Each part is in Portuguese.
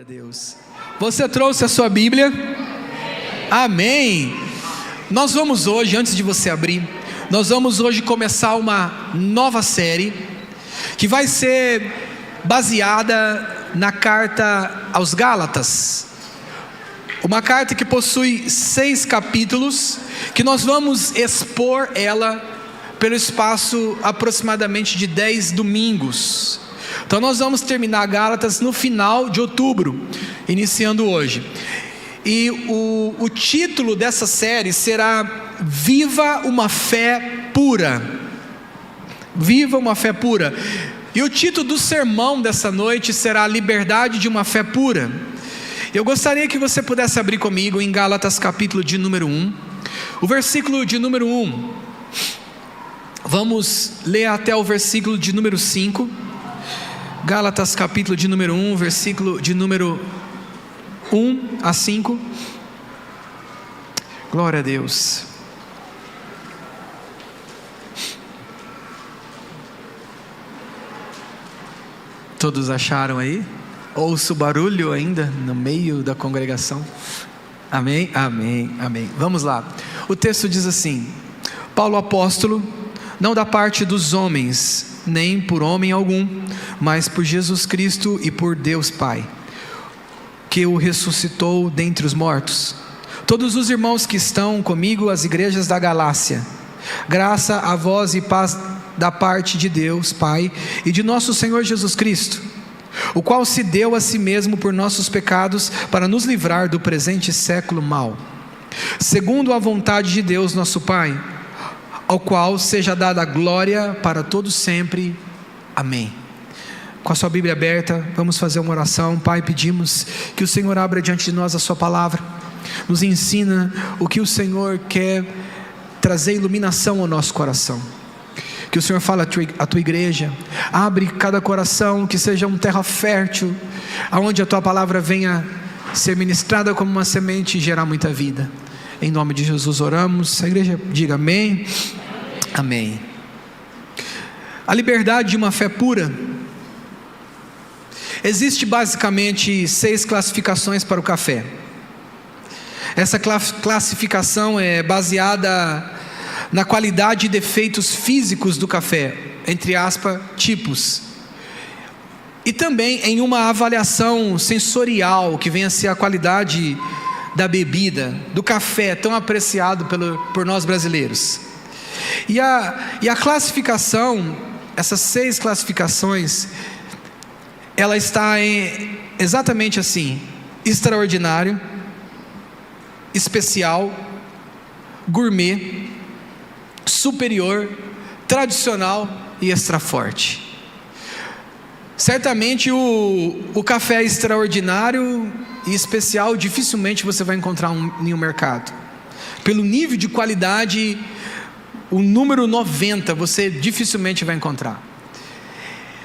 a Deus. Você trouxe a sua Bíblia? Amém. Nós vamos hoje, antes de você abrir, nós vamos hoje começar uma nova série que vai ser baseada na carta aos Gálatas. Uma carta que possui 6 capítulos, que nós vamos expor ela pelo espaço aproximadamente de 10 domingos. Então nós vamos terminar Gálatas no final de outubro, iniciando hoje. E o título dessa série será Viva uma Fé Pura. Viva uma Fé Pura. E o título do sermão dessa noite será Liberdade de uma Fé Pura. Eu gostaria que você pudesse abrir comigo em Gálatas capítulo de número 1, o versículo de número 1. Vamos ler até o versículo de número 5. Gálatas capítulo de número 1, versículo de número 1 a 5. Glória a Deus. Todos acharam aí? Ouço barulho ainda no meio da congregação. Amém, amém, amém. Vamos lá. O texto diz assim: Paulo apóstolo, não da parte dos homens, nem por homem algum, mas por Jesus Cristo e por Deus Pai, que o ressuscitou dentre os mortos. Todos os irmãos que estão comigo, as igrejas da Galácia, graça a vós e paz da parte de Deus Pai e de nosso Senhor Jesus Cristo, o qual se deu a si mesmo por nossos pecados, para nos livrar do presente século mau, segundo a vontade de Deus nosso Pai, ao qual seja dada a glória para todos sempre. Amém. Com a sua Bíblia aberta, vamos fazer uma oração. Pai, pedimos que o Senhor abra diante de nós a sua palavra, nos ensina o que o Senhor quer trazer iluminação ao nosso coração. Que o Senhor fale à tua igreja, abre cada coração, que seja uma terra fértil, aonde a tua palavra venha ser ministrada como uma semente e gerar muita vida. Em nome de Jesus oramos. A igreja diga amém. Amém. A liberdade de uma fé pura. Existe basicamente 6 classificações para o café. Essa classificação é baseada na qualidade e defeitos físicos do café, entre aspas, tipos, e também em uma avaliação sensorial, que vem a ser a qualidade da bebida, do café, tão apreciado por nós brasileiros. E a classificação, essas 6 classificações, ela está exatamente assim: extraordinário, especial, gourmet, superior, tradicional e extra forte. Certamente o café extraordinário e especial dificilmente você vai encontrar em um mercado. Pelo nível de qualidade, o número 90 você dificilmente vai encontrar.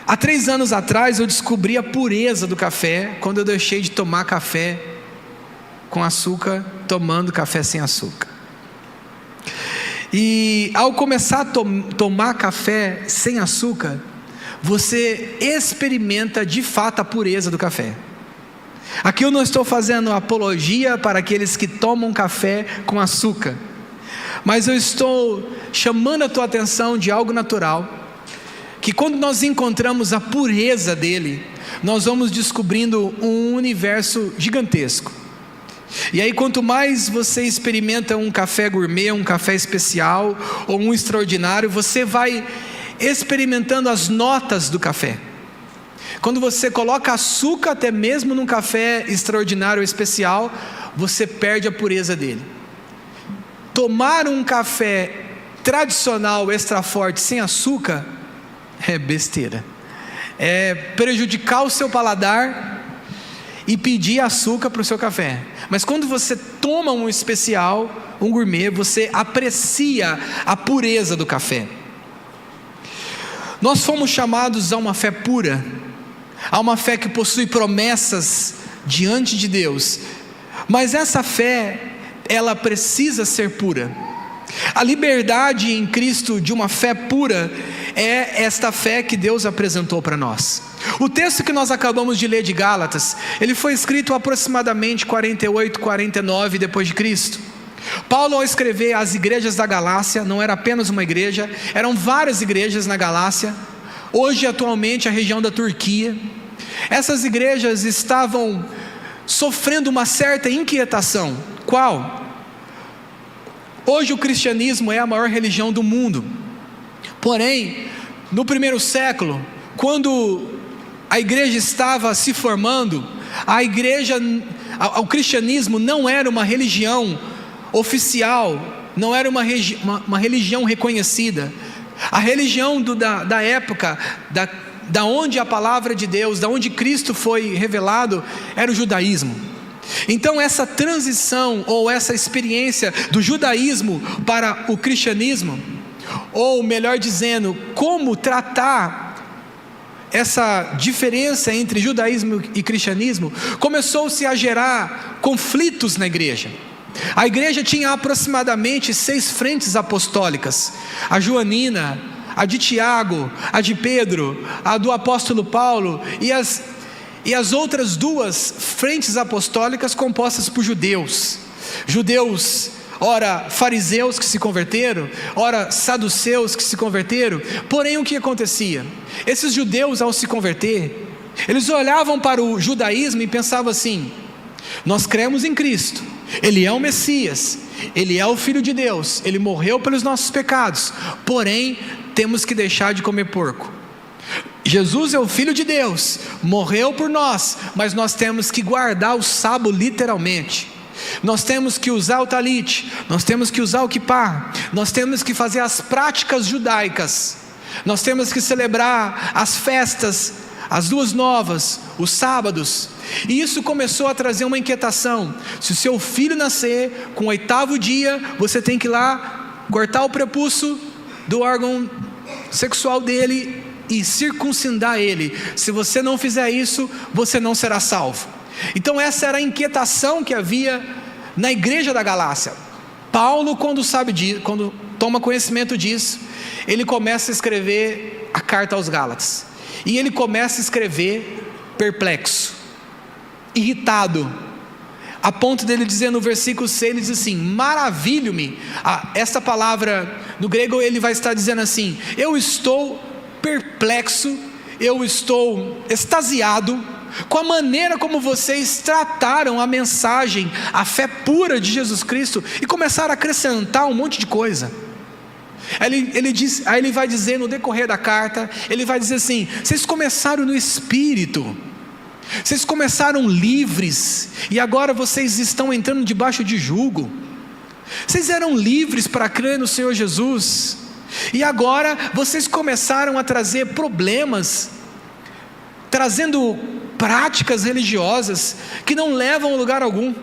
Há 3 anos atrás eu descobri a pureza do café, quando eu deixei de tomar café com açúcar, tomando café sem açúcar. E ao começar a tomar café sem açúcar, você experimenta de fato a pureza do café. Aqui eu não estou fazendo apologia para aqueles que tomam café com açúcar, mas eu estou chamando a tua atenção de algo natural, que quando nós encontramos a pureza dele, nós vamos descobrindo um universo gigantesco. E aí, quanto mais você experimenta um café gourmet, um café especial ou um extraordinário, você vai experimentando as notas do café. Quando você coloca açúcar até mesmo num café extraordinário ou especial, você perde a pureza dele. Tomar um café tradicional extra forte sem açúcar é besteira, é prejudicar o seu paladar e pedir açúcar para o seu café. Mas quando você toma um especial, um gourmet, você aprecia a pureza do café. Nós fomos chamados a uma fé pura, a uma fé que possui promessas diante de Deus, mas essa fé, ela precisa ser pura. A liberdade em Cristo de uma fé pura é esta fé que Deus apresentou para nós. O texto que nós acabamos de ler de Gálatas, ele foi escrito aproximadamente 48, 49 depois de Cristo. Paulo, ao escrever às igrejas da Galácia, não era apenas uma igreja, eram várias igrejas na Galácia, hoje atualmente a região da Turquia. Essas igrejas estavam sofrendo uma certa inquietação. Qual? Hoje o cristianismo é a maior religião do mundo. Porém, no primeiro século, quando a igreja estava se formando, o cristianismo não era uma religião oficial, não era uma religião reconhecida. A religião da época, da onde a palavra de Deus, da onde Cristo foi revelado, era o judaísmo. Então essa transição, ou essa experiência do judaísmo para o cristianismo, ou melhor dizendo, como tratar essa diferença entre judaísmo e cristianismo, começou-se a gerar conflitos na igreja. A igreja tinha aproximadamente 6 frentes apostólicas: a joanina, a de Tiago, a de Pedro, a do apóstolo Paulo, e as outras 2 frentes apostólicas compostas por judeus, ora fariseus que se converteram, ora saduceus que se converteram. Porém, o que acontecia? Esses judeus, ao se converter, eles olhavam para o judaísmo e pensavam assim: nós cremos em Cristo, Ele é o Messias, Ele é o Filho de Deus, Ele morreu pelos nossos pecados, porém temos que deixar de comer porco. Jesus é o Filho de Deus, morreu por nós, mas nós temos que guardar o sábado literalmente. Nós temos que usar o talite, nós temos que usar o quipá, nós temos que fazer as práticas judaicas, nós temos que celebrar as festas, as 2 novas, os sábados. E isso começou a trazer uma inquietação: se o seu filho nascer com o 8º dia, você tem que ir lá cortar o prepúcio do órgão sexual dele e circuncidar ele. Se você não fizer isso, você não será salvo. Então essa era a inquietação que havia na igreja da Galácia. Paulo, quando toma conhecimento disso, ele começa a escrever a carta aos Gálatas, e ele começa a escrever perplexo, irritado, a ponto dele dizer no versículo 6, ele diz assim: maravilho-me. Esta palavra no grego ele vai estar dizendo assim: eu estou perplexo, eu estou extasiado com a maneira como vocês trataram a mensagem, a fé pura de Jesus Cristo, e começaram a acrescentar um monte de coisa. Aí ele vai dizer no decorrer da carta, ele vai dizer assim: vocês começaram no Espírito, vocês começaram livres, e agora vocês estão entrando debaixo de jugo. Vocês eram livres para crer no Senhor Jesus, e agora vocês começaram a trazer problemas, trazendo práticas religiosas que não levam a lugar algum.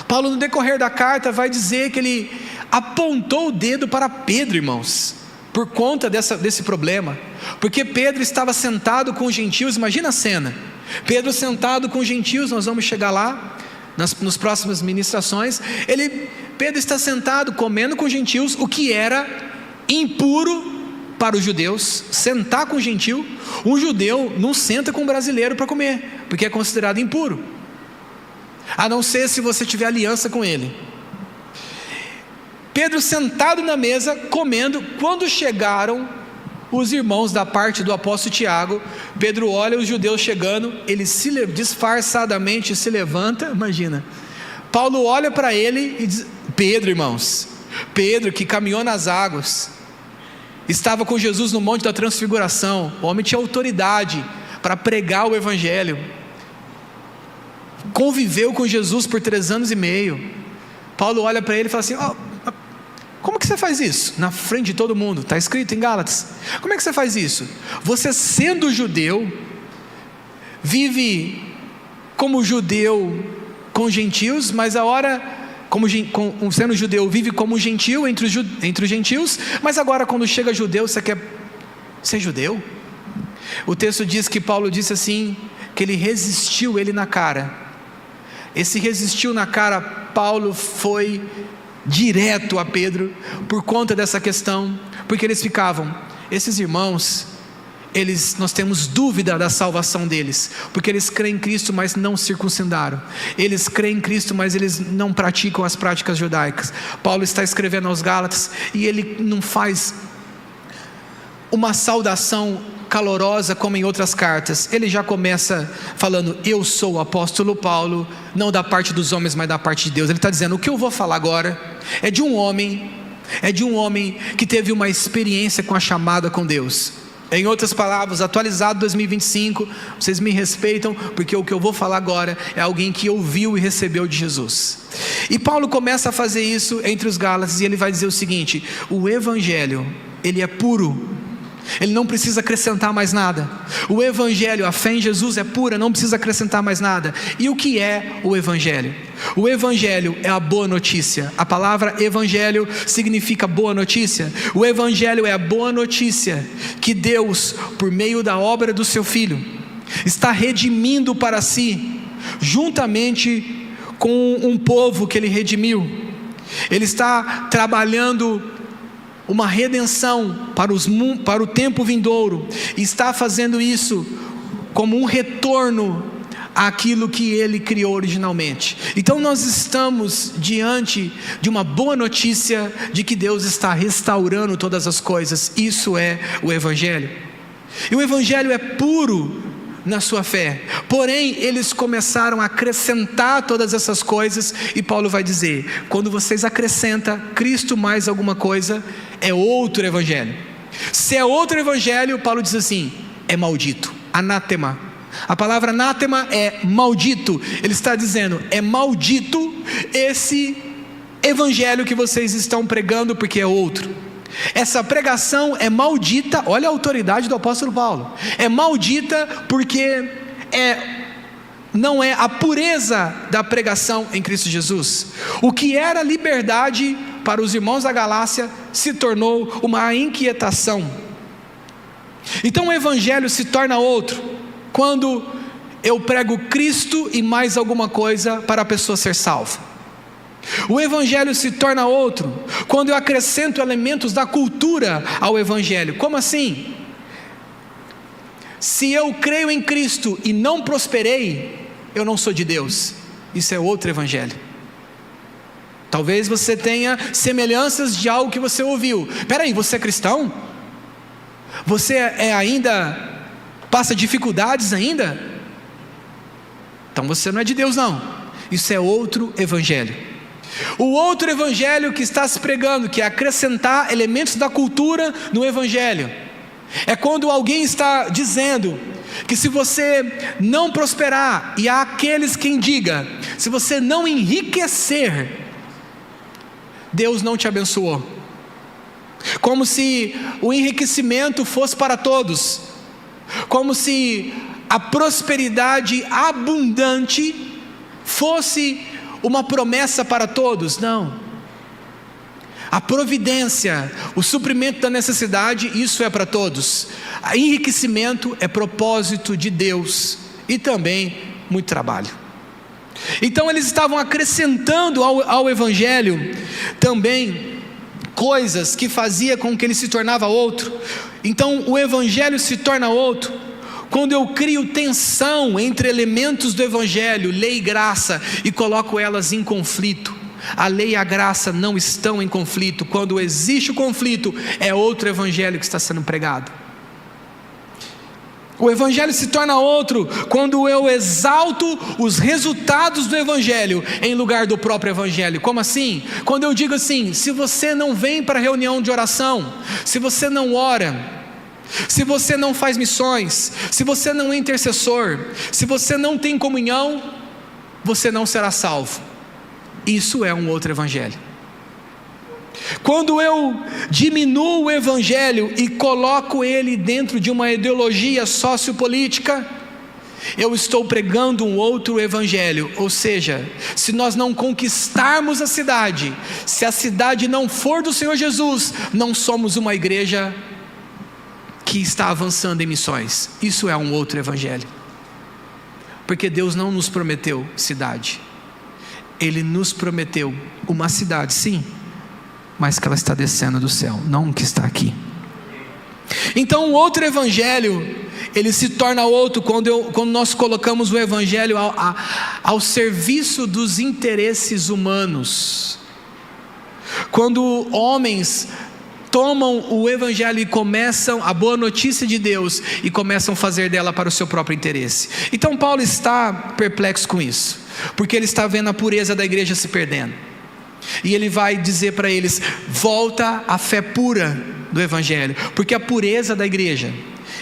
Paulo, no decorrer da carta, vai dizer que ele apontou o dedo para Pedro, irmãos, por conta desse problema, porque Pedro estava sentado com os gentios. Imagina a cena: Pedro sentado com os gentios, nós vamos chegar lá nas próximas ministrações. Pedro está sentado comendo com os gentios, o que era impuro para os judeus. Sentar com o gentio, um judeu não senta com um brasileiro para comer, porque é considerado impuro, a não ser se você tiver aliança com ele. Pedro sentado na mesa, comendo. Quando chegaram os irmãos da parte do apóstolo Tiago, Pedro olha os judeus chegando, ele disfarçadamente se levanta. Imagina, Paulo olha para ele e diz: Pedro, irmãos, Pedro que caminhou nas águas, estava com Jesus no Monte da Transfiguração, o homem tinha autoridade para pregar o Evangelho, conviveu com Jesus por 3 anos e meio. Paulo olha para ele e fala assim: como que você faz isso? Na frente de todo mundo, está escrito em Gálatas. Como é que você faz isso? Você, sendo judeu, vive como judeu com gentios, mas sendo judeu, vive como gentil entre os gentios, mas agora quando chega judeu, você quer ser judeu? O texto diz que Paulo disse assim, que ele resistiu ele na cara. Esse resistiu na cara, Paulo foi direto a Pedro por conta dessa questão, porque eles ficavam, esses irmãos, nós temos dúvida da salvação deles, porque eles creem em Cristo, mas não circuncidaram. Eles creem em Cristo, mas eles não praticam as práticas judaicas. Paulo está escrevendo aos Gálatas, e ele não faz uma saudação calorosa como em outras cartas. Ele já começa falando: eu sou o apóstolo Paulo, não da parte dos homens, mas da parte de Deus. Ele está dizendo: o que eu vou falar agora é de um homem que teve uma experiência com a chamada com Deus. Em outras palavras, atualizado 2025, vocês me respeitam, porque o que eu vou falar agora é alguém que ouviu e recebeu de Jesus. E Paulo começa a fazer isso entre os Gálatas, e ele vai dizer o seguinte: o evangelho, ele é puro, ele não precisa acrescentar mais nada. O evangelho, a fé em Jesus é pura, não precisa acrescentar mais nada. E o que é o evangelho? O evangelho é a boa notícia. A palavra evangelho significa boa notícia. O evangelho é a boa notícia que Deus, por meio da obra do seu Filho, está redimindo para si, juntamente com um povo que ele redimiu. Ele está trabalhando uma redenção para o tempo vindouro, e está fazendo isso como um retorno àquilo que ele criou originalmente. Então nós estamos diante de uma boa notícia de que Deus está restaurando todas as coisas. Isso é o evangelho. E o evangelho é puro na sua fé, porém eles começaram a acrescentar todas essas coisas, e Paulo vai dizer: quando vocês acrescentam Cristo mais alguma coisa, é outro evangelho. Se é outro evangelho, Paulo diz assim: é maldito, anátema. A palavra anátema é maldito. Ele está dizendo: é maldito esse evangelho que vocês estão pregando, porque é outro. Essa pregação é maldita. Olha a autoridade do apóstolo Paulo. É maldita porque não é a pureza da pregação em Cristo Jesus. O que era liberdade para os irmãos da Galácia se tornou uma inquietação. Então o evangelho se torna outro quando eu prego Cristo e mais alguma coisa para a pessoa ser salva. O evangelho se torna outro quando eu acrescento elementos da cultura ao evangelho. Como assim? Se eu creio em Cristo e não prosperei, eu não sou de Deus. Isso é outro evangelho. Talvez você tenha semelhanças de algo que você ouviu. Peraí, você é cristão? Você ainda passa dificuldades ainda? Então você não é de Deus não. Isso é outro evangelho. O outro evangelho que está se pregando, que é acrescentar elementos da cultura no evangelho, é quando alguém está dizendo que se você não prosperar, e há aqueles quem diga, se você não enriquecer, Deus não te abençoou. Como se o enriquecimento fosse para todos, como se a prosperidade abundante fosse uma promessa para todos. Não. A providência, o suprimento da necessidade, isso é para todos. O enriquecimento é propósito de Deus, e também muito trabalho. Então eles estavam acrescentando ao evangelho também coisas que fazia com que ele se tornava outro. Então o evangelho se torna outro quando eu crio tensão entre elementos do evangelho, lei e graça, e coloco elas em conflito. A lei e a graça não estão em conflito. Quando existe o conflito, é outro evangelho que está sendo pregado. O evangelho se torna outro quando eu exalto os resultados do evangelho em lugar do próprio evangelho. Como assim? Quando eu digo assim: se você não vem para a reunião de oração, se você não ora, se você não faz missões, se você não é intercessor, se você não tem comunhão, você não será salvo. Isso é um outro evangelho. Quando eu diminuo o evangelho e coloco ele dentro de uma ideologia sociopolítica, eu estou pregando um outro evangelho. Ou seja, se nós não conquistarmos a cidade, se a cidade não for do Senhor Jesus, não somos uma igreja que está avançando em missões. Isso é um outro evangelho. Porque Deus não nos prometeu cidade. Ele nos prometeu uma cidade, sim, mas que ela está descendo do céu, não que está aqui. Então o outro evangelho, ele se torna outro quando nós colocamos o evangelho ao serviço dos interesses humanos. Quando homens tomam o evangelho e começam a boa notícia de Deus e começam a fazer dela para o seu próprio interesse. Então Paulo está perplexo com isso, porque ele está vendo a pureza da igreja se perdendo. E ele vai dizer para eles: volta à fé pura do evangelho, porque a pureza da igreja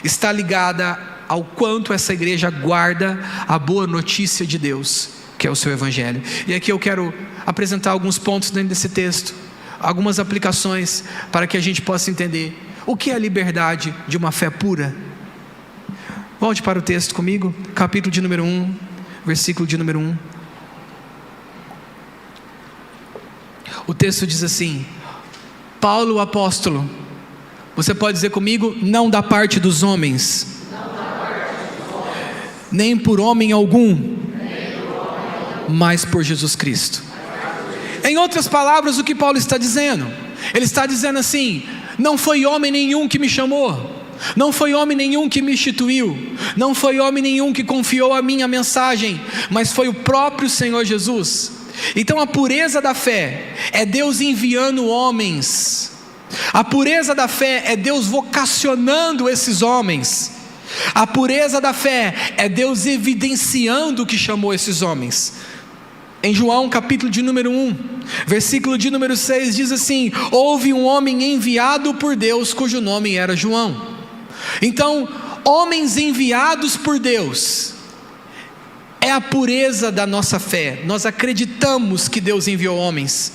está ligada ao quanto essa igreja guarda a boa notícia de Deus, que é o seu evangelho. E aqui eu quero apresentar alguns pontos dentro desse texto, algumas aplicações para que a gente possa entender o que é a liberdade de uma fé pura. Volte para o texto comigo, capítulo de número 1, versículo de número 1. O texto diz assim: Paulo, o apóstolo, você pode dizer comigo, não da parte dos homens, nem por homem algum, mas por Jesus Cristo. Em outras palavras, o que Paulo está dizendo? Ele está dizendo assim: não foi homem nenhum que me chamou, não foi homem nenhum que me instituiu, não foi homem nenhum que confiou a minha mensagem, mas foi o próprio Senhor Jesus. Então a pureza da fé é Deus enviando homens, a pureza da fé é Deus vocacionando esses homens, a pureza da fé é Deus evidenciando que chamou esses homens. Em João capítulo de número 1, versículo de número 6 diz assim: houve um homem enviado por Deus cujo nome era João. Então, homens enviados por Deus é a pureza da nossa fé. Nós acreditamos que Deus enviou homens.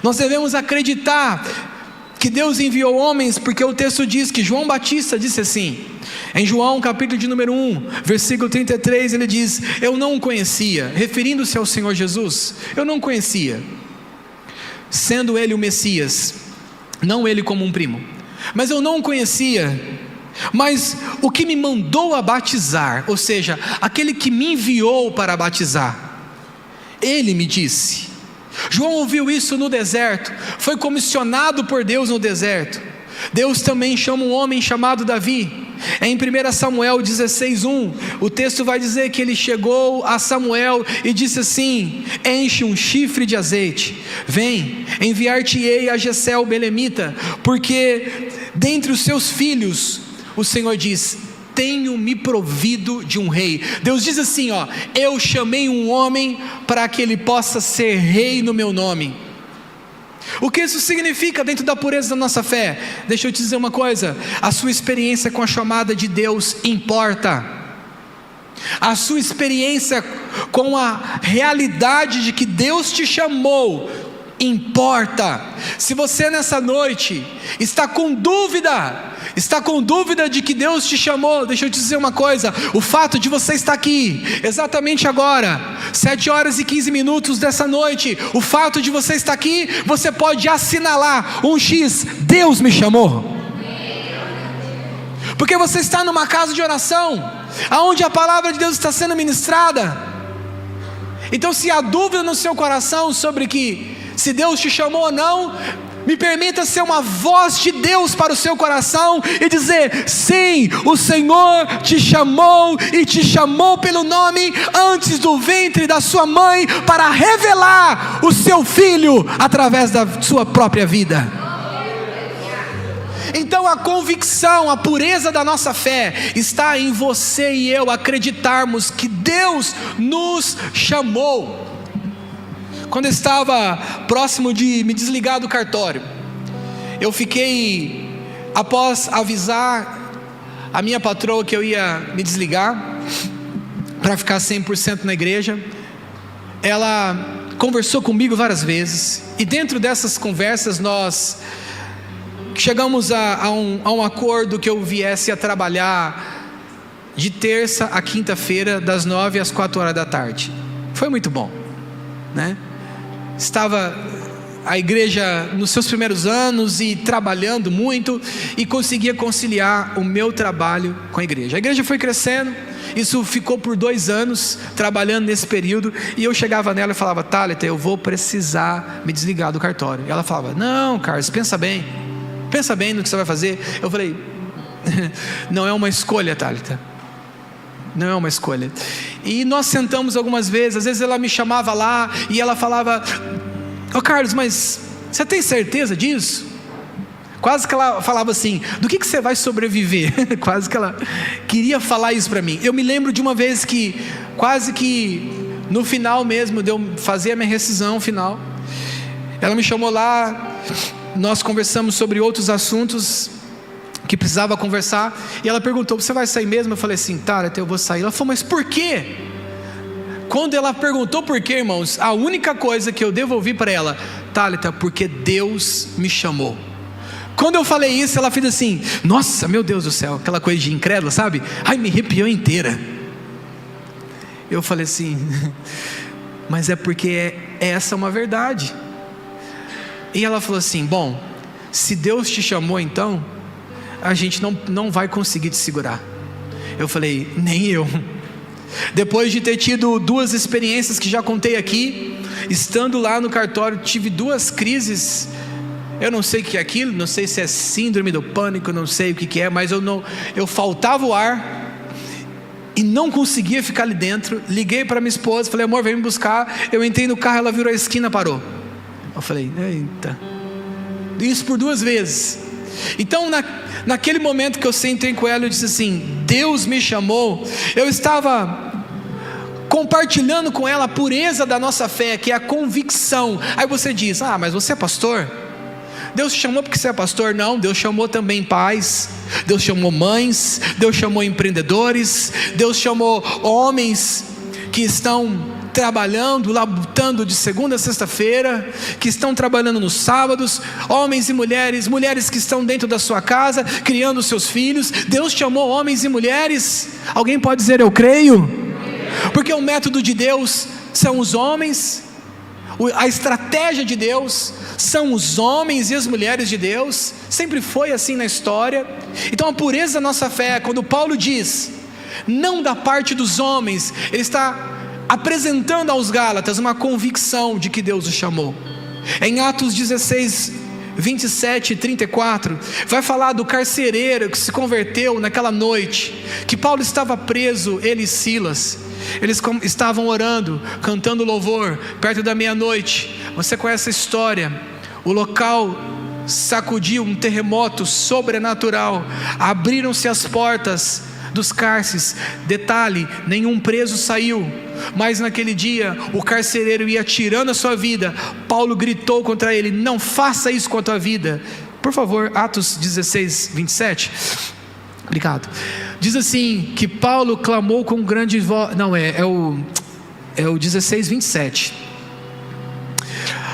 Nós devemos acreditar que Deus enviou homens, porque o texto diz que João Batista disse assim, em João capítulo de número 1, versículo 33, ele diz: eu não o conhecia, referindo-se ao Senhor Jesus, eu não conhecia, sendo ele o Messias, não ele como um primo, mas eu não o conhecia, mas o que me mandou a batizar, ou seja, aquele que me enviou para batizar, ele me disse. João ouviu isso no deserto, foi comissionado por Deus no deserto. Deus também chama um homem chamado Davi. Em 1 Samuel 16:1, o texto vai dizer que ele chegou a Samuel e disse assim: enche um chifre de azeite, vem, enviar-te-ei a Jessé o belemita, porque dentre os seus filhos, o Senhor diz, tenho me provido de um rei. Deus diz assim, eu chamei um homem para que ele possa ser rei no meu nome. O que isso significa dentro da pureza da nossa fé? Deixa eu te dizer uma coisa: a sua experiência com a chamada de Deus importa. A sua experiência com a realidade de que Deus te chamou importa. Se você nessa noite está com dúvida de que Deus te chamou, deixa eu te dizer uma coisa: o fato de você estar aqui exatamente agora, 7h15 dessa noite, o fato de você estar aqui, você pode assinalar um X, Deus me chamou. Porque você está numa casa de oração, aonde a palavra de Deus está sendo ministrada. Então, se há dúvida no seu coração sobre se Deus te chamou ou não, me permita ser uma voz de Deus para o seu coração e dizer: sim, o Senhor te chamou, e te chamou pelo nome antes do ventre da sua mãe, para revelar o seu filho através da sua própria vida. Então a convicção, a pureza da nossa fé está em você e eu acreditarmos que Deus nos chamou. Quando eu estava próximo de me desligar do cartório, eu fiquei, após avisar a minha patroa que eu ia me desligar, para ficar 100% na igreja, ela conversou comigo várias vezes, e dentro dessas conversas nós chegamos a um acordo que eu viesse a trabalhar de terça a quinta-feira, das 9 às 4 horas da tarde. Foi muito bom, né? Estava a igreja nos seus primeiros anos e trabalhando muito, e conseguia conciliar o meu trabalho com a igreja. A igreja foi crescendo, isso ficou por 2 anos, trabalhando nesse período, e eu chegava nela e falava: Thalita, eu vou precisar me desligar do cartório. E ela falava: não, Carlos, pensa bem no que você vai fazer. Eu falei: não é uma escolha, Thalita, não é uma escolha. E nós sentamos algumas vezes, às vezes ela me chamava lá, e ela falava: ô Carlos, mas você tem certeza disso? Quase que ela falava assim: do que você vai sobreviver? Quase que ela queria falar isso para mim. Eu me lembro de uma vez que, quase que no final mesmo, de eu fazer a minha rescisão final, ela me chamou lá, nós conversamos sobre outros assuntos que precisava conversar, e ela perguntou: você vai sair mesmo? Eu falei assim: tá, eu vou sair. Ela falou: mas por quê? Quando ela perguntou por quê, irmãos, a única coisa que eu devolvi para ela: Thalita, porque Deus me chamou. Quando eu falei isso, ela fez assim: nossa, meu Deus do céu, aquela coisa de incrédula, sabe? Ai, me arrepiou inteira. Eu falei assim: mas é porque essa é uma verdade. E ela falou assim: bom, se Deus te chamou, então a gente não vai conseguir te segurar. Eu falei: nem eu. Depois de ter tido 2 experiências que já contei aqui, estando lá no cartório, tive 2 crises. Eu não sei o que é aquilo, não sei se é síndrome do pânico, não sei o que é, mas eu faltava o ar e não conseguia ficar ali dentro. Liguei para minha esposa, falei: amor, vem me buscar. Eu entrei no carro, ela virou a esquina, parou. Eu falei: eita. Isso por 2 vezes. Então naquele momento que eu sentei com ela, eu disse assim: Deus me chamou. Eu estava compartilhando com ela a pureza da nossa fé, que é a convicção. Aí você diz: ah, mas você é pastor? Deus te chamou porque você é pastor? Não, Deus chamou também pais, Deus chamou mães, Deus chamou empreendedores, Deus chamou homens que estão trabalhando, labutando de segunda a sexta-feira, que estão trabalhando nos sábados, homens e mulheres que estão dentro da sua casa, criando seus filhos. Deus chamou homens e mulheres. Alguém pode dizer: eu creio? Porque o método de Deus são os homens, a estratégia de Deus são os homens e as mulheres de Deus, sempre foi assim na história. Então a pureza da nossa fé, quando Paulo diz, não da parte dos homens, ele está apresentando aos Gálatas uma convicção de que Deus os chamou. Em Atos 16, 27 e 34, vai falar do carcereiro que se converteu naquela noite, que Paulo estava preso, ele e Silas. Eles estavam orando, cantando louvor, perto da meia-noite. Você conhece a história. O local sacudiu, um terremoto sobrenatural, abriram-se as portas dos cárceres. Detalhe: nenhum preso saiu, mas naquele dia o carcereiro ia tirando a sua vida. Paulo gritou contra ele: não faça isso com a tua vida. Por favor, Atos 16, 27. Obrigado. Diz assim, que Paulo clamou com grande voz. Não, é o 16, 27.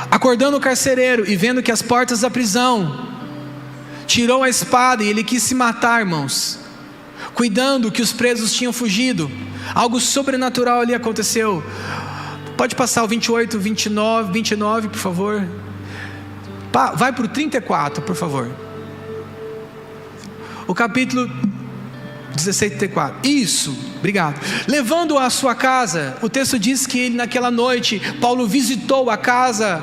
Acordando o carcereiro e vendo que as portas da prisão, tirou a espada e ele quis se matar, irmãos, cuidando que os presos tinham fugido. Algo sobrenatural ali aconteceu. Pode passar o 28, 29, por favor. Vai para o 34, por favor. O capítulo 16, 34. Isso, obrigado. Levando-o à sua casa, o texto diz que ele, naquela noite, Paulo visitou a casa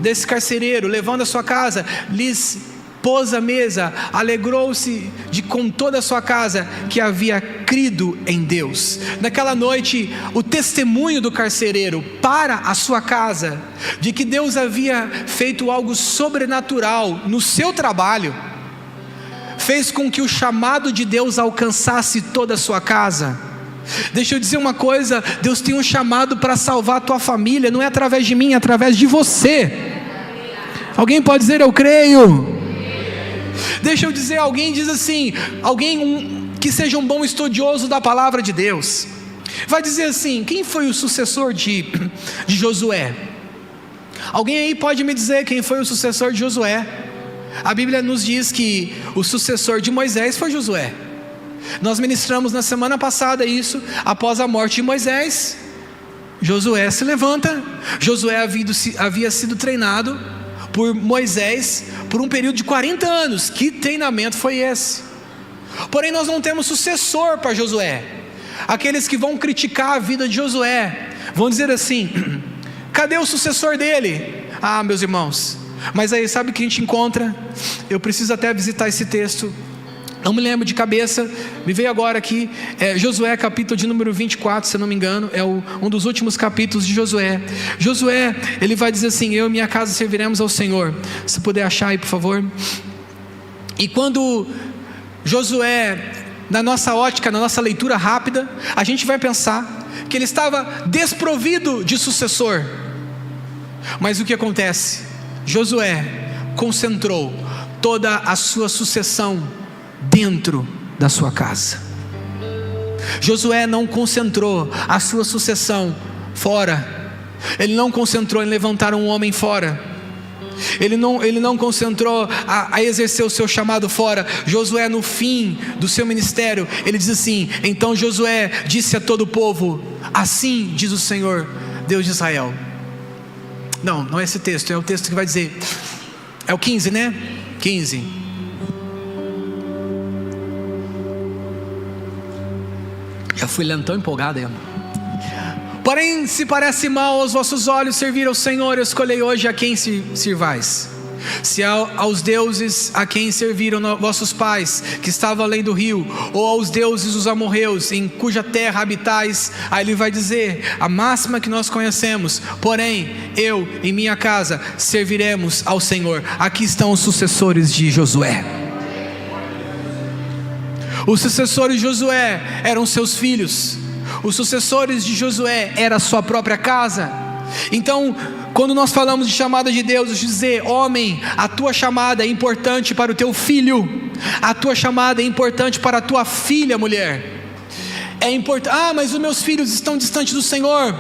desse carcereiro, levando a sua casa, lhes pôs a mesa, alegrou-se com toda a sua casa que havia crido em Deus. Naquela noite, o testemunho do carcereiro para a sua casa, de que Deus havia feito algo sobrenatural no seu trabalho, fez com que o chamado de Deus alcançasse toda a sua casa. Deixa eu dizer uma coisa: Deus tem um chamado para salvar a tua família, não é através de mim, é através de você. Alguém pode dizer: eu creio? Deixa eu dizer, alguém diz assim, que seja um bom estudioso da palavra de Deus, vai dizer assim: quem foi o sucessor de Josué? Alguém aí pode me dizer quem foi o sucessor de Josué? A Bíblia nos diz que o sucessor de Moisés foi Josué. Nós ministramos na semana passada isso. Após a morte de Moisés, Josué se levanta. Josué havia sido treinado por Moisés por um período de 40 anos. Que treinamento foi esse? Porém nós não temos sucessor para Josué. Aqueles que vão criticar a vida de Josué vão dizer assim: cadê o sucessor dele? Ah, meus irmãos, mas aí sabe o que a gente encontra? Eu preciso até visitar esse texto, não me lembro de cabeça, me veio agora aqui, Josué capítulo de número 24, se eu não me engano, é um dos últimos capítulos de Josué. Josué, ele vai dizer assim: eu e minha casa serviremos ao Senhor. Se puder achar aí, por favor. E quando Josué, na nossa ótica, na nossa leitura rápida, a gente vai pensar que ele estava desprovido de sucessor. Mas o que acontece? Josué concentrou toda a sua sucessão dentro da sua casa. Josué não concentrou a sua sucessão fora. Ele não concentrou em levantar um homem fora. Ele não concentrou a exercer o seu chamado fora. Josué, no fim do seu ministério, ele diz assim: então Josué disse a todo o povo: assim diz o Senhor, Deus de Israel. Não é esse texto, é o texto que vai dizer, é o 15, né? 15. Já fui lendo tão empolgado aí. Porém, se parece mal aos vossos olhos servir ao Senhor, eu escolhi hoje a quem sirvais. Se aos deuses a quem serviram vossos pais, que estavam além do rio, ou aos deuses dos amorreus, em cuja terra habitais, aí ele vai dizer a máxima que nós conhecemos: porém, eu e minha casa serviremos ao Senhor. Aqui estão os sucessores de Josué. Os sucessores de Josué eram seus filhos. Os sucessores de Josué era a sua própria casa. Então, quando nós falamos de chamada de Deus, dizer: homem, a tua chamada é importante para o teu filho, a tua chamada é importante para a tua filha, mulher. É importante. Ah, mas os meus filhos estão distantes do Senhor.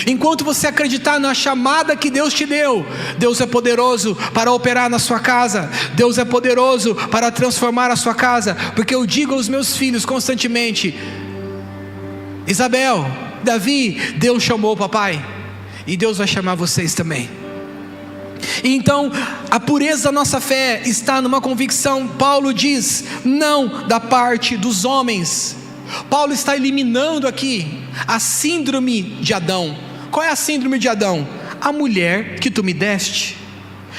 Enquanto você acreditar na chamada que Deus te deu, Deus é poderoso para operar na sua casa. Deus é poderoso para transformar a sua casa. Porque eu digo aos meus filhos constantemente: Isabel, Davi, Deus chamou o papai, e Deus vai chamar vocês também. E então a pureza da nossa fé está numa convicção. Paulo diz: não da parte dos homens. Paulo está eliminando aqui a síndrome de Adão. Qual é a síndrome de Adão? A mulher que tu me deste.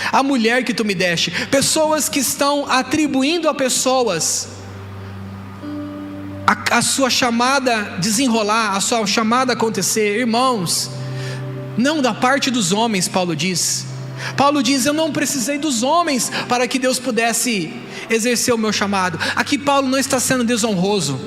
A mulher que tu me deste. Pessoas que estão atribuindo a pessoas a sua chamada desenrolar, a sua chamada acontecer. Irmãos, não da parte dos homens, Paulo diz. Paulo diz: eu não precisei dos homens para que Deus pudesse exercer o meu chamado. Aqui Paulo não está sendo desonroso.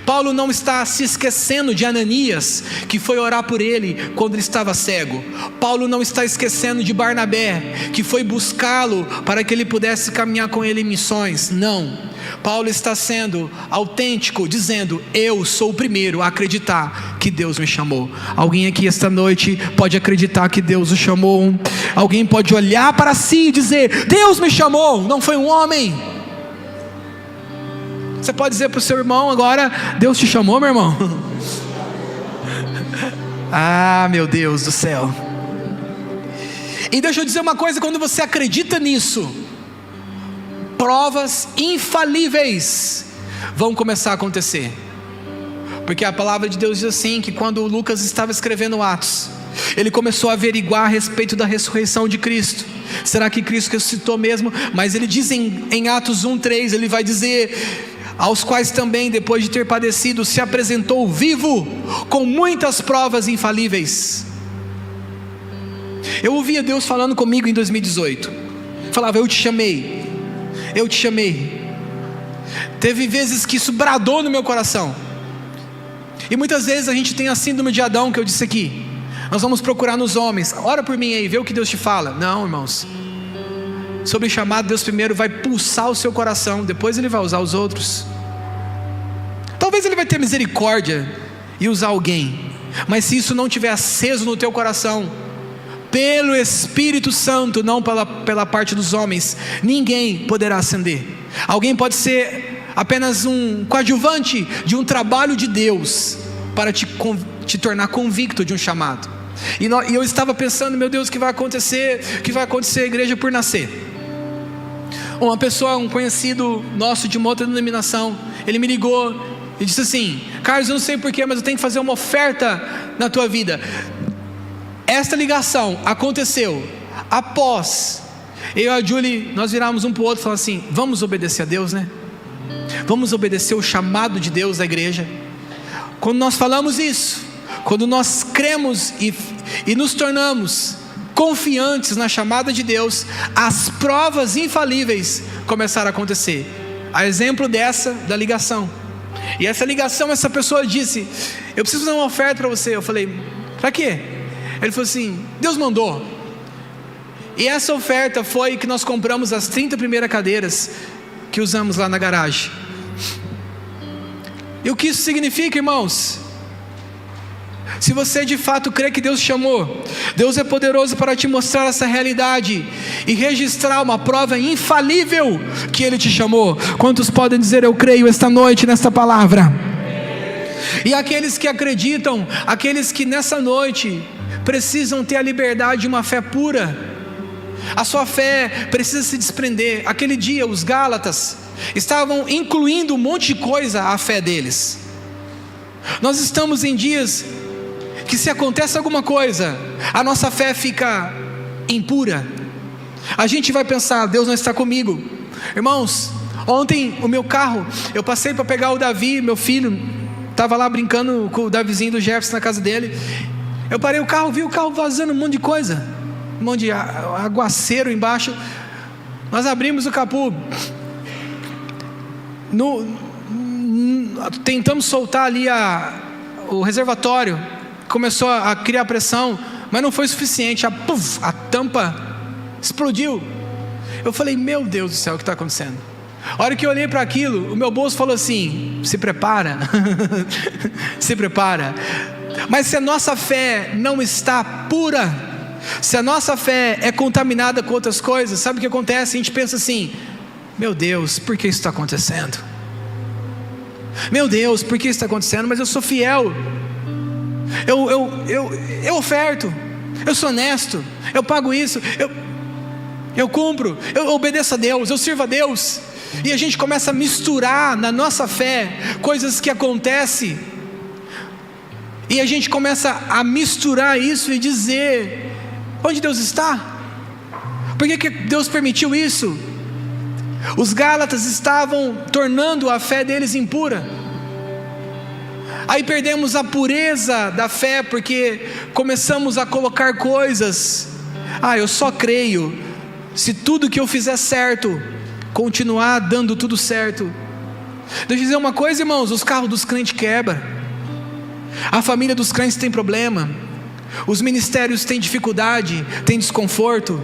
Paulo não está se esquecendo de Ananias, que foi orar por ele quando ele estava cego. Paulo não está esquecendo de Barnabé, que foi buscá-lo para que ele pudesse caminhar com ele em missões. Não, Paulo está sendo autêntico, dizendo: eu sou o primeiro a acreditar que Deus me chamou. Alguém aqui esta noite pode acreditar que Deus o chamou? Alguém pode olhar para si e dizer: Deus me chamou, não foi um homem? Você pode dizer para o seu irmão agora: Deus te chamou, meu irmão? Ah, meu Deus do céu. E deixa eu dizer uma coisa: quando você acredita nisso, provas infalíveis vão começar a acontecer. Porque a palavra de Deus diz assim, que quando Lucas estava escrevendo Atos, ele começou a averiguar a respeito da ressurreição de Cristo. Será que Cristo ressuscitou mesmo? Mas ele diz em Atos 1:3, ele vai dizer: aos quais também, depois de ter padecido, se apresentou vivo, com muitas provas infalíveis. Eu ouvia Deus falando comigo em 2018. Falava: eu te chamei, eu te chamei. Teve vezes que isso bradou no meu coração. E muitas vezes a gente tem a síndrome de Adão, que eu disse aqui. Nós vamos procurar nos homens: ora por mim aí, vê o que Deus te fala. Não, irmãos, sobre o chamado, Deus primeiro vai pulsar o seu coração, depois Ele vai usar os outros. Talvez Ele vai ter misericórdia e usar alguém, mas se isso não estiver aceso no teu coração, pelo Espírito Santo, não pela parte dos homens, ninguém poderá acender. Alguém pode ser apenas um coadjuvante de um trabalho de Deus, para te te tornar convicto de um chamado. E eu estava pensando, meu Deus, o que vai acontecer? O que vai acontecer à igreja por nascer? Uma pessoa, um conhecido nosso de uma outra denominação, ele me ligou e disse assim: Carlos, eu não sei porquê, mas eu tenho que fazer uma oferta na tua vida. Esta ligação aconteceu após eu e a Julie, nós viramos um para o outro e falamos assim: vamos obedecer a Deus, né? Vamos obedecer o chamado de Deus à igreja. Quando nós falamos isso, quando nós cremos e nos tornamos confiantes na chamada de Deus, as provas infalíveis começaram a acontecer. A exemplo dessa, da ligação. E essa ligação, essa pessoa disse: eu preciso fazer uma oferta para você. Eu falei: para quê? Ele falou assim: Deus mandou. E essa oferta foi que nós compramos as 30 primeiras cadeiras que usamos lá na garagem. E o que isso significa, irmãos? Se você de fato crê que Deus chamou, Deus é poderoso para te mostrar essa realidade e registrar uma prova infalível que Ele te chamou. Quantos podem dizer eu creio esta noite nesta palavra? E aqueles que acreditam, aqueles que nessa noite precisam ter a liberdade de uma fé pura, a sua fé precisa se desprender. Aquele dia os Gálatas estavam incluindo um monte de coisa à fé deles. Nós estamos em dias que se acontece alguma coisa, a nossa fé fica impura. A gente vai pensar: Deus não está comigo. Irmãos, ontem o meu carro, eu passei para pegar o Davi, meu filho, estava lá brincando com o Davizinho do Jefferson na casa dele. Eu parei o carro, vi o carro vazando um monte de coisa, um monte de aguaceiro embaixo. Nós abrimos o capô, tentamos soltar ali o reservatório, começou a criar pressão, mas não foi suficiente. A tampa explodiu. Eu falei: meu Deus do céu, o que está acontecendo? A hora que eu olhei para aquilo, o meu bolso falou assim: se prepara. Se prepara. Mas se a nossa fé não está pura, se a nossa fé é contaminada com outras coisas, sabe o que acontece? A gente pensa assim: meu Deus, por que isso está acontecendo? Meu Deus, por que isso está acontecendo? Mas eu sou fiel, eu oferto, eu sou honesto, eu pago isso, eu cumpro, eu obedeço a Deus, eu sirvo a Deus. E a gente começa a misturar na nossa fé coisas que acontecem, e a gente começa a misturar isso e dizer: onde Deus está? Por que Deus permitiu isso? Os Gálatas estavam tornando a fé deles impura. Aí perdemos a pureza da fé, porque começamos a colocar coisas: eu só creio se tudo que eu fizer certo, continuar dando tudo certo. Deixa eu dizer uma coisa, irmãos: os carros dos crentes quebram, a família dos crentes tem problema, os ministérios têm dificuldade, têm desconforto,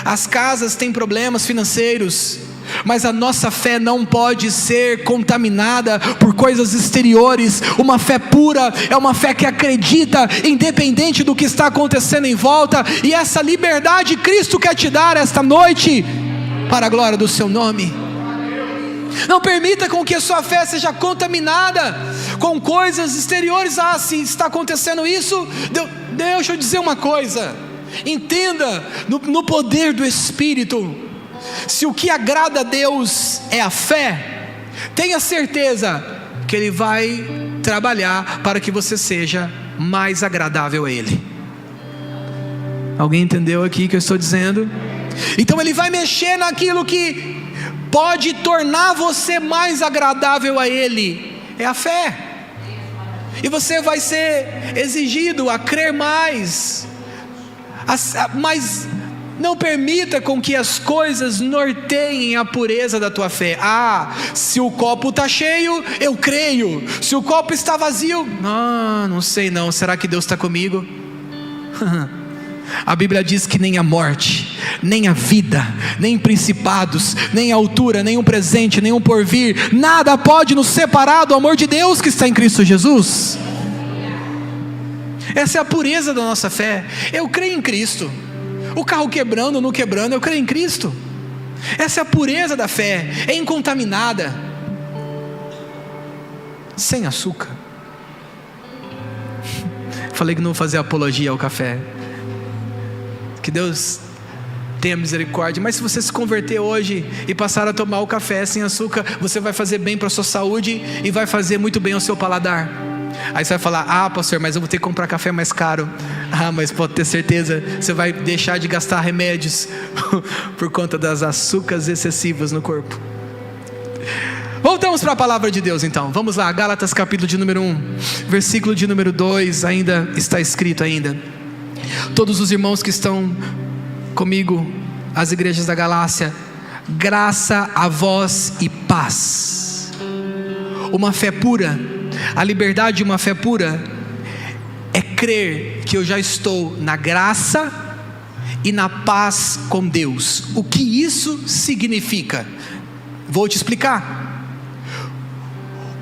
as casas têm problemas financeiros. Mas a nossa fé não pode ser contaminada por coisas exteriores. Uma fé pura é uma fé que acredita independente do que está acontecendo em volta. E essa liberdade Cristo quer te dar esta noite, para a glória do seu nome. Não permita com que a sua fé seja contaminada com coisas exteriores. Se está acontecendo isso, deixa eu dizer uma coisa: entenda no poder do Espírito. Se o que agrada a Deus é a fé, tenha certeza que Ele vai trabalhar para que você seja mais agradável a Ele. Alguém entendeu aqui o que eu estou dizendo? Então Ele vai mexer naquilo que pode tornar você mais agradável a Ele. É a fé. E você vai ser exigido a crer mais. Mas não permita com que as coisas norteiem a pureza da tua fé. Se o copo está cheio, eu creio. Se o copo está vazio, não sei não, será que Deus está comigo? A Bíblia diz que nem a morte, nem a vida, nem principados, nem a altura, nem o presente, nem o porvir, nada pode nos separar do amor de Deus que está em Cristo Jesus. Essa é a pureza da nossa fé. Eu creio em Cristo. O carro quebrando ou não quebrando, eu creio em Cristo. Essa é a pureza da fé. É incontaminada, sem açúcar. falei que não vou fazer apologia ao café. Que Deus tenha misericórdia. Mas se você se converter hoje e passar a tomar o café sem açúcar, você vai fazer bem para a sua saúde e vai fazer muito bem ao seu paladar. Aí você vai falar: ah, pastor, mas eu vou ter que comprar café mais caro. Ah, mas pode ter certeza, você vai deixar de gastar remédios por conta das açúcares excessivas no corpo. Voltamos para a palavra de Deus então. Vamos lá, Gálatas capítulo de número 1, versículo de número 2, ainda está escrito ainda. Todos os irmãos que estão comigo, as igrejas da Galácia, graça a vós e paz. Uma fé pura, a liberdade de uma fé pura é crer que eu já estou na graça e na paz com Deus. O que isso significa? Vou te explicar.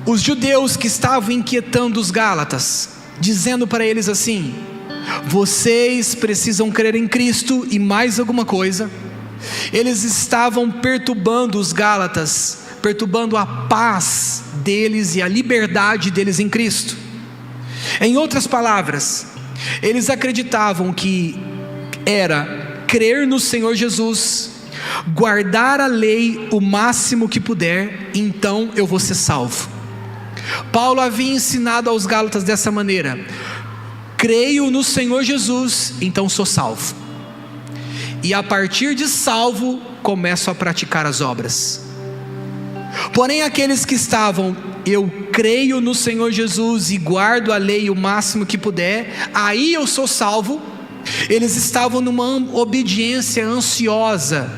Os judeus que estavam inquietando os gálatas, dizendo para eles assim: vocês precisam crer em Cristo e mais alguma coisa. Eles estavam perturbando os gálatas, perturbando a paz deles e a liberdade deles em Cristo. Em outras palavras, eles acreditavam que era crer no Senhor Jesus, guardar a lei o máximo que puder, então eu vou ser salvo. Paulo havia ensinado aos gálatas dessa maneira: creio no Senhor Jesus, então sou salvo. E a partir de salvo, começo a praticar as obras. Porém, aqueles que estavam: eu creio no Senhor Jesus e guardo a lei o máximo que puder, aí eu sou salvo. Eles estavam numa obediência ansiosa,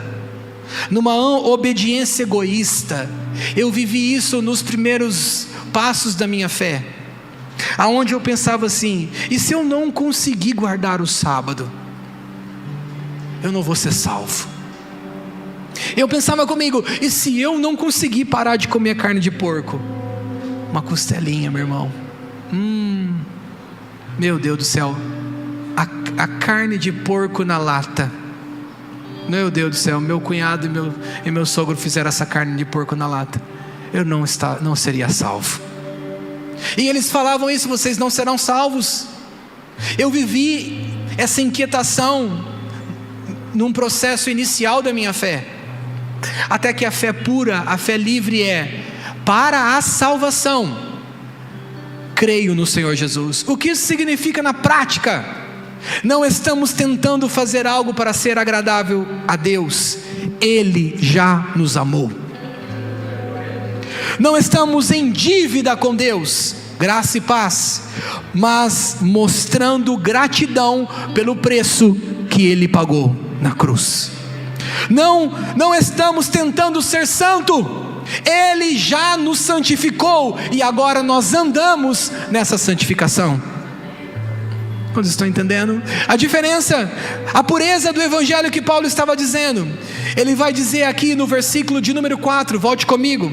numa obediência egoísta. Eu vivi isso nos primeiros passos da minha fé, aonde eu pensava assim: e se eu não conseguir guardar o sábado, eu não vou ser salvo. Eu pensava comigo: e se eu não conseguir parar de comer carne de porco? Uma costelinha, meu irmão, meu Deus do céu, a carne de porco na lata. Meu Deus do céu, meu cunhado e meu sogro fizeram essa carne de porco na lata. Eu não seria salvo. E eles falavam isso: vocês não serão salvos. Eu vivi essa inquietação num processo inicial da minha fé, até que a fé pura, a fé livre é para a salvação. Creio no Senhor Jesus. O que isso significa na prática? Não estamos tentando fazer algo para ser agradável a Deus. Ele já nos amou. Não estamos em dívida com Deus, graça e paz, mas mostrando gratidão pelo preço que Ele pagou na cruz. Não estamos tentando ser santo. Ele já nos santificou e agora nós andamos nessa santificação. Quando estão entendendo a diferença, a pureza do evangelho que Paulo estava dizendo? Ele vai dizer aqui no versículo de número 4, volte comigo,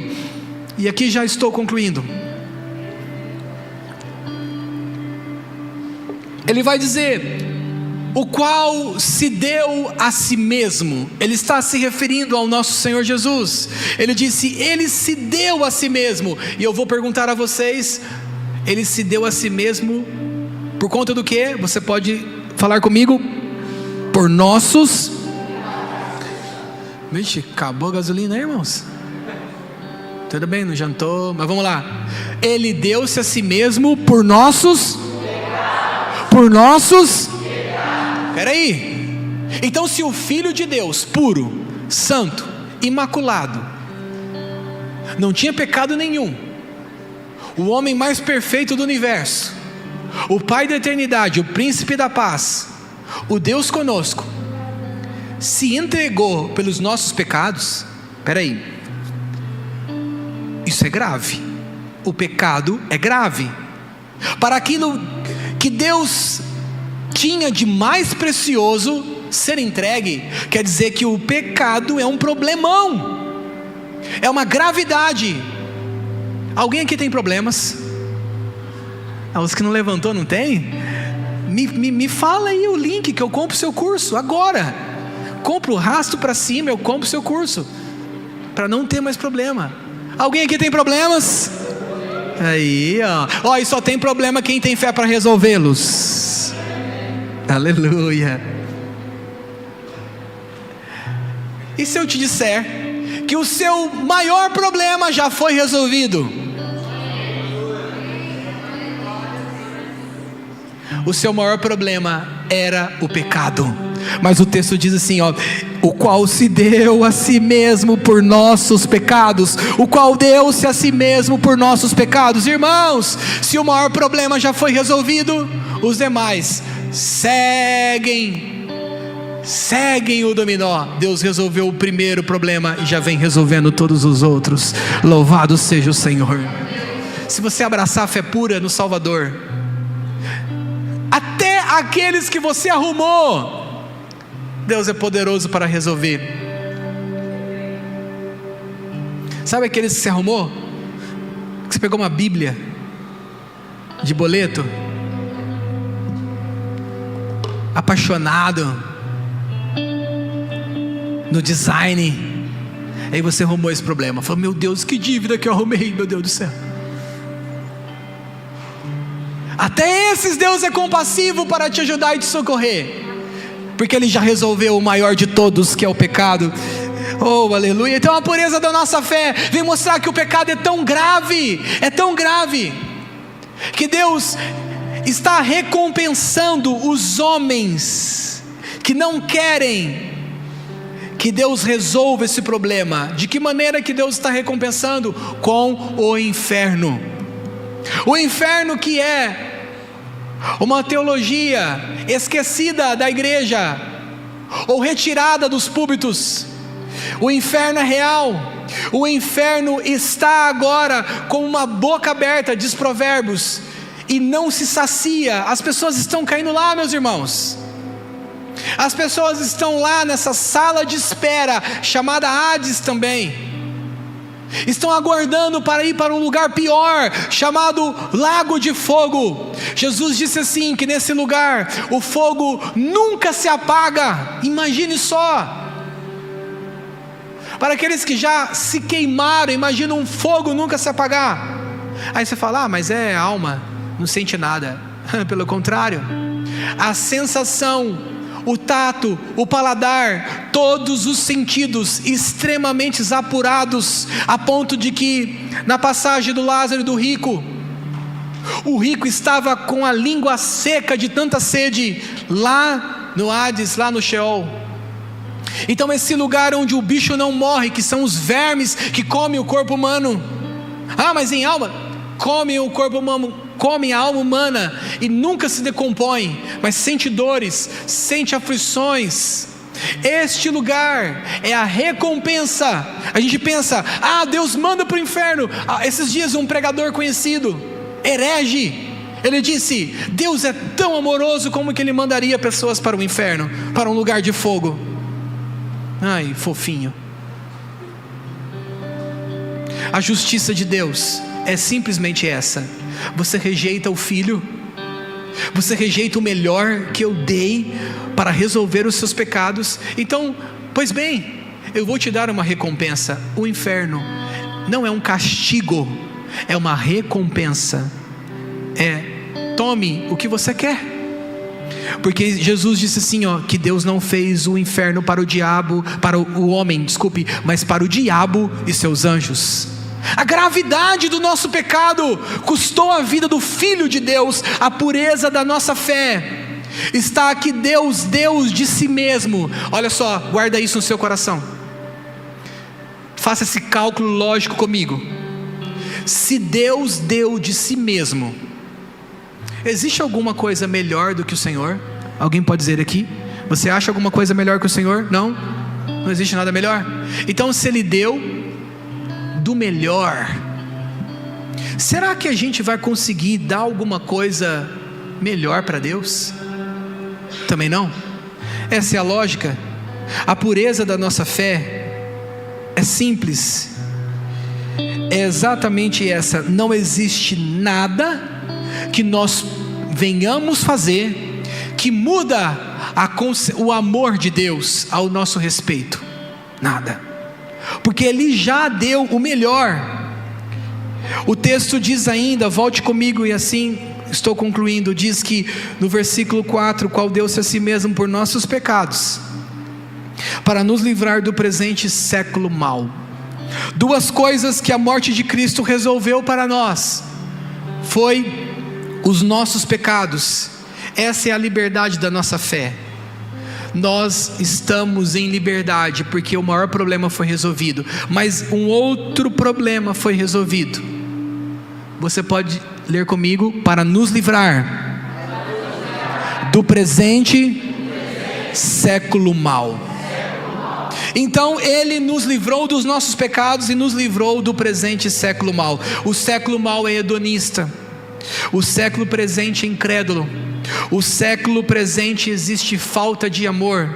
e aqui já estou concluindo. Ele vai dizer: o qual se deu a si mesmo. Ele está se referindo ao nosso Senhor Jesus. Ele disse: Ele se deu a si mesmo. E eu vou perguntar a vocês: Ele se deu a si mesmo por conta do quê? Você pode falar comigo? Por nossos... Vixe, acabou a gasolina aí, irmãos? Tudo bem, não jantou, mas vamos lá. Ele deu-se a si mesmo por nossos... Por nossos... Peraí. Então, se o Filho de Deus, puro, santo, imaculado, não tinha pecado nenhum, o homem mais perfeito do universo, o Pai da eternidade, o príncipe da paz, o Deus conosco, se entregou pelos nossos pecados, peraí, isso é grave. O pecado é grave. Para aquilo que Deus tinha de mais precioso ser entregue, quer dizer que o pecado é um problemão, é uma gravidade. Alguém aqui tem problemas? Os que não levantou não tem? Me fala aí o link que eu compro o seu curso agora. Compro o rastro para cima, eu compro o seu curso, para não ter mais problema. Alguém aqui tem problemas? Aí, ó, e só tem problema quem tem fé para resolvê-los. Aleluia. E se eu te disser que o seu maior problema já foi resolvido? O seu maior problema era o pecado, mas o texto diz assim, ó: o qual se deu a si mesmo por nossos pecados, o qual deu-se a si mesmo por nossos pecados. Irmãos, se o maior problema já foi resolvido, os demais seguem o dominó. Deus resolveu o primeiro problema e já vem resolvendo todos os outros. Louvado seja o Senhor. Se você abraçar a fé pura no Salvador, até aqueles que você arrumou, Deus é poderoso para resolver. Sabe aqueles que você arrumou? Que você pegou uma Bíblia de boleto, apaixonado no design, aí você arrumou esse problema, falou: meu Deus, que dívida que eu arrumei, meu Deus do céu. Até esses Deus é compassivo para te ajudar e te socorrer, porque Ele já resolveu o maior de todos, que é o pecado. Oh, aleluia. Então a pureza da nossa fé vem mostrar que o pecado é tão grave, que Deus está recompensando os homens que não querem que Deus resolva esse problema. De que maneira que Deus está recompensando? Com o inferno. O inferno, que é uma teologia esquecida da igreja, ou retirada dos púlpitos. O inferno é real. O inferno está agora com uma boca aberta, diz Provérbios, e não se sacia. As pessoas estão caindo lá, meus irmãos. As pessoas estão lá nessa sala de espera, chamada Hades também. Estão aguardando para ir para um lugar pior, chamado Lago de Fogo. Jesus disse assim, que nesse lugar o fogo nunca se apaga. Imagine só. Para aqueles que já se queimaram, imagina um fogo nunca se apagar. Aí você fala: mas é alma, não sente nada. Pelo contrário, a sensação, o tato, o paladar, todos os sentidos extremamente apurados, a ponto de que na passagem do Lázaro e do rico, o rico estava com a língua seca de tanta sede, lá no Hades, lá no Sheol. Então esse lugar onde o bicho não morre, que são os vermes que comem o corpo humano. Mas em alma, comem o corpo humano, comem a alma humana e nunca se decompõem, mas sente dores, sente aflições. Este lugar é a recompensa. A gente pensa: Deus manda para o inferno. Esses dias um pregador conhecido, herege, ele disse: Deus é tão amoroso, como que Ele mandaria pessoas para o inferno, para um lugar de fogo? Ai, fofinho. A justiça de Deus é simplesmente essa: você rejeita o Filho, você rejeita o melhor que eu dei para resolver os seus pecados. Então, pois bem, eu vou te dar uma recompensa. O inferno não é um castigo, é uma recompensa. Tome o que você quer. Porque Jesus disse assim, que Deus não fez o inferno para o diabo, para o homem, mas para o diabo e seus anjos. A gravidade do nosso pecado custou a vida do Filho de Deus. A pureza da nossa fé está que Deus deu de si mesmo. Olha só, guarda isso no seu coração. Faça esse cálculo lógico comigo. Se Deus deu de si mesmo, existe alguma coisa melhor do que o Senhor? Alguém pode dizer aqui? Você acha alguma coisa melhor que o Senhor? Não? Não existe nada melhor? Então, se Ele deu do melhor, será que a gente vai conseguir dar alguma coisa melhor para Deus? Também não. Essa é a lógica. A pureza da nossa fé é simples, é exatamente essa: não existe nada que nós venhamos fazer que muda o amor de Deus ao nosso respeito. Nada. Porque Ele já deu o melhor. O texto diz ainda, volte comigo e assim estou concluindo, diz que no versículo 4, qual deu-se a si mesmo por nossos pecados, para nos livrar do presente século mau. Duas coisas que a morte de Cristo resolveu para nós, foi os nossos pecados. Essa é a liberdade da nossa fé. Nós estamos em liberdade, porque o maior problema foi resolvido, mas um outro problema foi resolvido. Você pode ler comigo? Para nos livrar do presente século mau. Então Ele nos livrou dos nossos pecados e nos livrou do presente século mau. O século mau é hedonista, o século presente é incrédulo, o século presente existe falta de amor,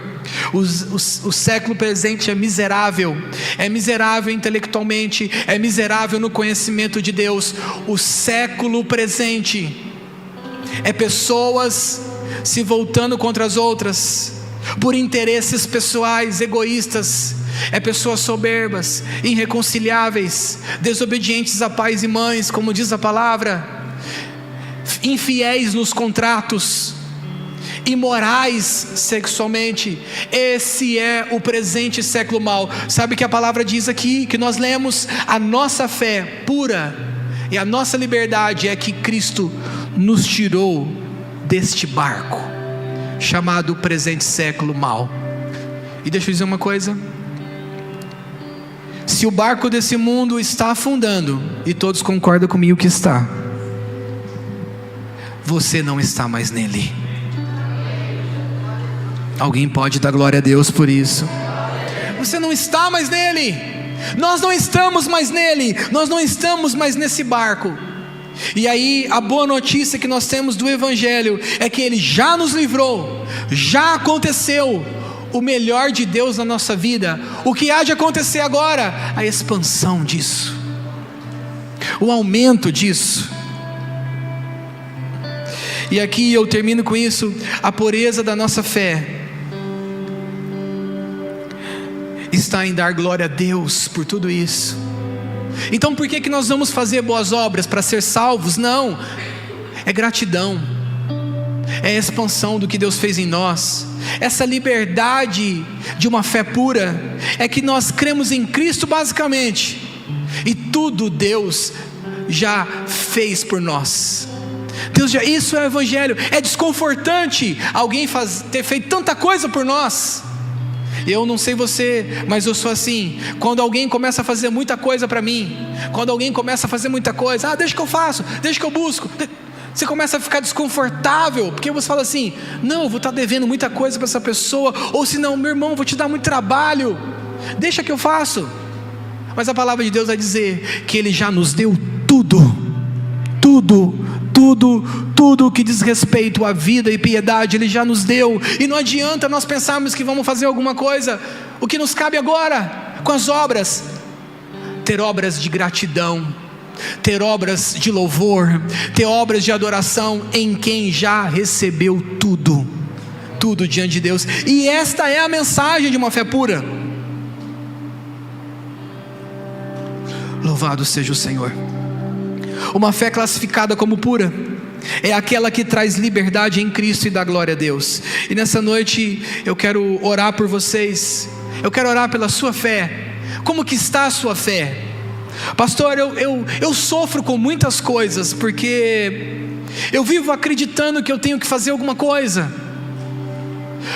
o século presente é miserável intelectualmente, é miserável no conhecimento de Deus. O século presente é pessoas se voltando contra as outras, por interesses pessoais, egoístas, é pessoas soberbas, irreconciliáveis, desobedientes a pais e mães, como diz a palavra, infiéis nos contratos, imorais sexualmente. Esse é o presente século mau. Sabe que a palavra diz aqui, que nós lemos, a nossa fé pura e a nossa liberdade é que Cristo nos tirou deste barco chamado presente século mau. E deixa eu dizer uma coisa: se o barco desse mundo está afundando, e todos concordam comigo que está, você não está mais nele. Alguém pode dar glória a Deus por isso? Você não está mais nele. Nós não estamos mais nele. Nós não estamos mais nesse barco. E aí a boa notícia que nós temos do Evangelho é que Ele já nos livrou. Já aconteceu o melhor de Deus na nossa vida. O que há de acontecer agora? A expansão disso, o aumento disso. E aqui eu termino com isso: a pureza da nossa fé está em dar glória a Deus por tudo isso. Então por que nós vamos fazer boas obras para ser salvos? Não, é gratidão, é a expansão do que Deus fez em nós. Essa liberdade de uma fé pura é que nós cremos em Cristo basicamente, e tudo Deus já fez por nós. Isso é o Evangelho. É desconfortante alguém ter feito tanta coisa por nós. Eu não sei você, mas eu sou assim. Quando alguém começa a fazer muita coisa para mim, quando alguém começa a fazer muita coisa, deixa que eu faço, deixa que eu busco, você começa a ficar desconfortável, porque você fala assim: não, eu vou estar devendo muita coisa para essa pessoa, ou se não, meu irmão, vou te dar muito trabalho, deixa que eu faço. Mas a palavra de Deus vai dizer que Ele já nos deu tudo que diz respeito à vida e piedade. Ele já nos deu, e não adianta nós pensarmos que vamos fazer alguma coisa. O que nos cabe agora com as obras? Ter obras de gratidão, ter obras de louvor, ter obras de adoração em quem já recebeu tudo diante de Deus. E esta é a mensagem de uma fé pura. Louvado seja o Senhor. Uma fé classificada como pura é aquela que traz liberdade em Cristo e dá glória a Deus. E nessa noite eu quero orar por vocês. Eu quero orar pela sua fé. Como que está a sua fé? Pastor, eu sofro com muitas coisas, porque eu vivo acreditando que eu tenho que fazer alguma coisa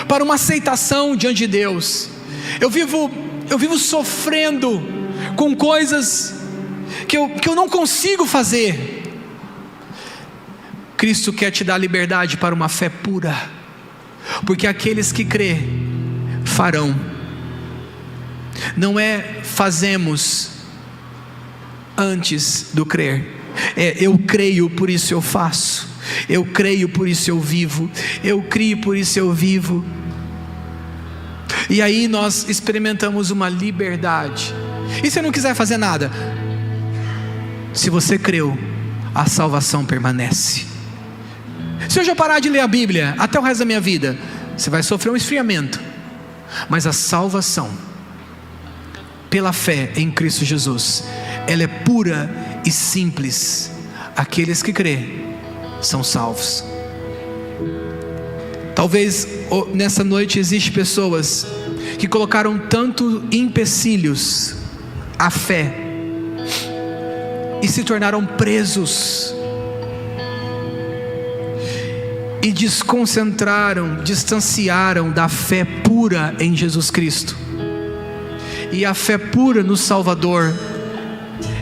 para uma aceitação diante de Deus. Eu vivo sofrendo com coisas que eu não consigo fazer. Cristo quer te dar liberdade para uma fé pura, porque aqueles que crê farão. Não é fazemos antes do crer, é eu creio, por isso eu faço. Eu creio, por isso eu vivo. Eu crio, por isso eu vivo. E aí nós experimentamos uma liberdade. E se eu não quiser fazer nada? Se você creu, a salvação permanece. Se eu já parar de ler a Bíblia até o resto da minha vida, você vai sofrer um esfriamento, mas a salvação pela fé em Cristo Jesus, ela é pura e simples. Aqueles que crêem são salvos. Talvez nessa noite existem pessoas que colocaram tanto empecilhos à fé e se tornaram presos e distanciaram da fé pura em Jesus Cristo. E a fé pura no Salvador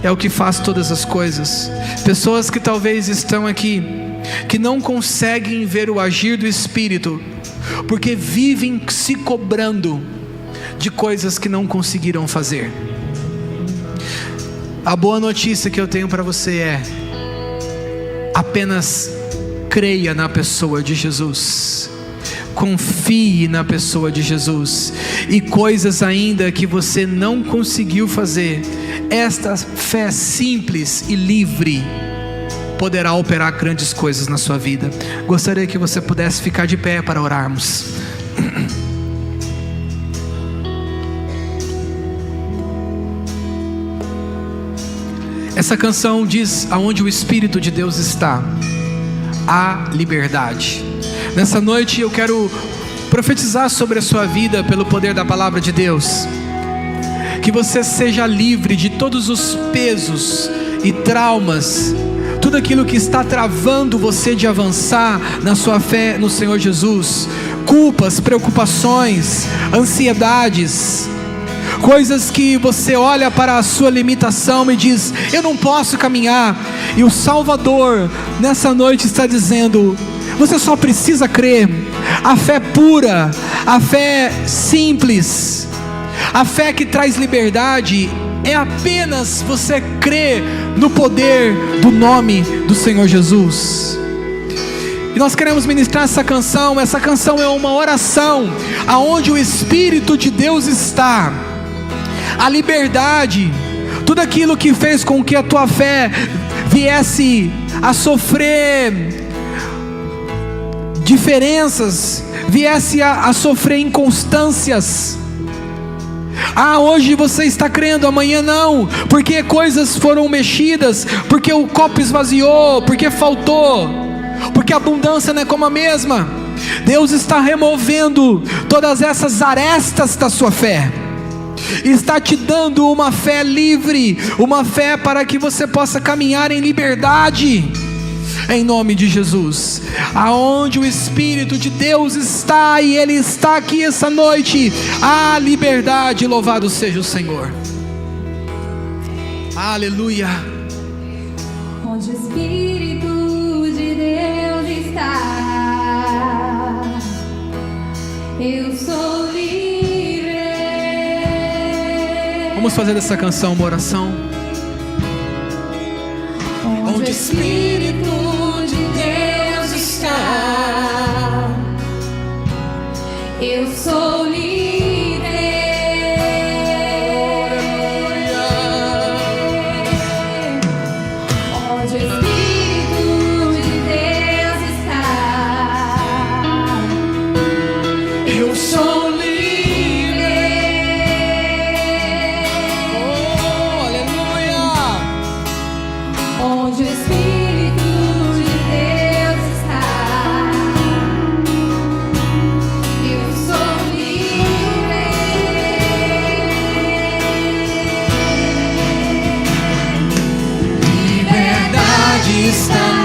é o que faz todas as coisas. Pessoas que talvez estão aqui, que não conseguem ver o agir do Espírito, porque vivem se cobrando de coisas que não conseguiram fazer. A boa notícia que eu tenho para você é: apenas creia na pessoa de Jesus, confie na pessoa de Jesus, e coisas ainda que você não conseguiu fazer, esta fé simples e livre poderá operar grandes coisas na sua vida. Gostaria que você pudesse ficar de pé para orarmos. Essa canção diz: aonde o Espírito de Deus está, há liberdade. Nessa noite eu quero profetizar sobre a sua vida pelo poder da palavra de Deus, que você seja livre de todos os pesos e traumas, tudo aquilo que está travando você de avançar na sua fé no Senhor Jesus, culpas, preocupações, ansiedades, coisas que você olha para a sua limitação e diz: eu não posso caminhar. E o Salvador nessa noite está dizendo: você só precisa crer. A fé pura, a fé simples, a fé que traz liberdade, é apenas você crer no poder do nome do Senhor Jesus. E nós queremos ministrar essa canção. Essa canção é uma oração aonde o Espírito de Deus está, a liberdade, tudo aquilo que fez com que a tua fé viesse a sofrer diferenças, viesse a sofrer inconstâncias. Hoje você está crendo, amanhã não, porque coisas foram mexidas, porque o copo esvaziou, porque faltou, porque a abundância não é como a mesma. Deus está removendo todas essas arestas da sua fé, está te dando uma fé livre, uma fé para que você possa caminhar em liberdade, em nome de Jesus. Aonde o Espírito de Deus está, e Ele está aqui essa noite, há liberdade. Louvado seja o Senhor. Aleluia. Onde o Espírito de Deus está, eu sou livre. Vamos fazer dessa canção uma oração. Onde o Espírito de Deus está, eu sou livre. Onde o Espírito de Deus está, eu sou livre. Onde o Espírito de Deus está, eu sou livre. Liberdade está